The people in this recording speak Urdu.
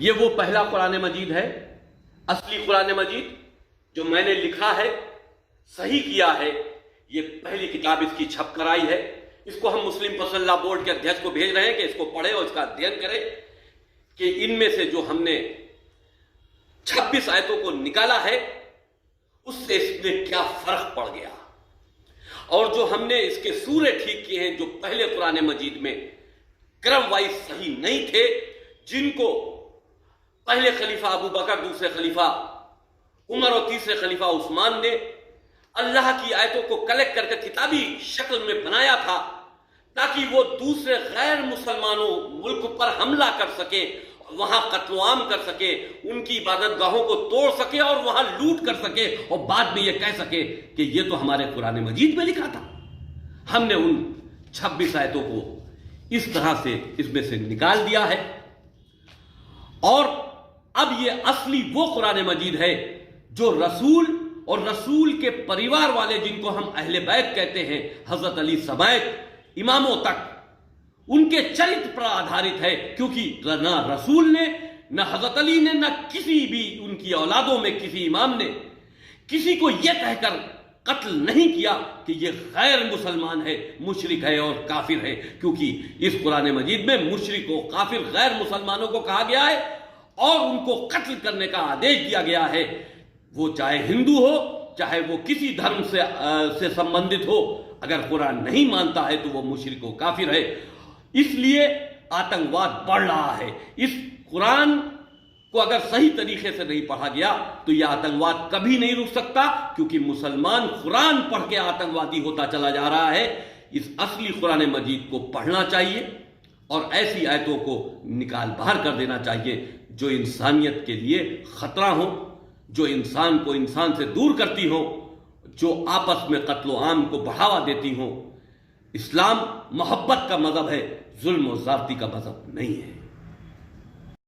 یہ وہ پہلا قرآن مجید ہے، اصلی قرآن مجید جو میں نے لکھا ہے، صحیح کیا ہے۔ یہ پہلی کتاب اس کی چھپ کر آئی ہے۔ اس کو ہم مسلم پرسنل لا بورڈ کے ادھیش کو بھیج رہے ہیں کہ اس کو پڑھے اور اس کا ادھین کرے کہ ان میں سے جو ہم نے 26 آیتوں کو نکالا ہے اس سے اس میں کیا فرق پڑ گیا، اور جو ہم نے اس کے سورے ٹھیک کیے ہیں جو پہلے قرآن مجید میں کرم وائز صحیح نہیں تھے، جن کو پہلے خلیفہ ابو بکر، دوسرے خلیفہ عمر اور تیسرے خلیفہ عثمان نے اللہ کی آیتوں کو کلیکٹ کر کے کتابی شکل میں بنایا تھا تاکہ وہ دوسرے غیر مسلمانوں ملک پر حملہ کر سکے، وہاں قتل و عام کر سکے، ان کی عبادت گاہوں کو توڑ سکے اور وہاں لوٹ کر سکے، اور بعد میں یہ کہہ سکے کہ یہ تو ہمارے قرآن مجید میں لکھا تھا۔ ہم نے ان 26 آیتوں کو اس طرح سے اس میں سے نکال دیا ہے، اور اب یہ اصلی وہ قرآن مجید ہے جو رسول اور رسول کے پریوار والے، جن کو ہم اہل بیت کہتے ہیں، حضرت علی سمیت اماموں تک، ان کے چرتر پر آدھارت ہے، کیونکہ نہ رسول نے، نہ حضرت علی نے، نہ کسی بھی ان کی اولادوں میں کسی امام نے کسی کو یہ کہہ کر قتل نہیں کیا کہ یہ غیر مسلمان ہے، مشرک ہے اور کافر ہے، کیونکہ اس قرآن مجید میں مشرک و کافر غیر مسلمانوں کو کہا گیا ہے اور ان کو قتل کرنے کا آدیش دیا گیا ہے، وہ چاہے ہندو ہو، چاہے وہ کسی دھرم سے سمبندھت ہو، اگر قرآن نہیں مانتا ہے تو وہ مشرک و کافر ہے۔ اس لیے آتنکواد بڑھ رہا ہے۔ اس قرآن کو اگر صحیح طریقے سے نہیں پڑھا گیا تو یہ آتنکواد کبھی نہیں رک سکتا، کیونکہ مسلمان قرآن پڑھ کے آتنکوادی ہوتا چلا جا رہا ہے۔ اس اصلی قرآن مجید کو پڑھنا چاہیے اور ایسی آیتوں کو نکال باہر کر دینا چاہیے جو انسانیت کے لیے خطرہ ہوں، جو انسان کو انسان سے دور کرتی ہوں، جو آپس میں قتل و عام کو بڑھاوا دیتی ہوں۔ اسلام محبت کا مذہب ہے، ظلم و زیادتی کا مذہب نہیں ہے۔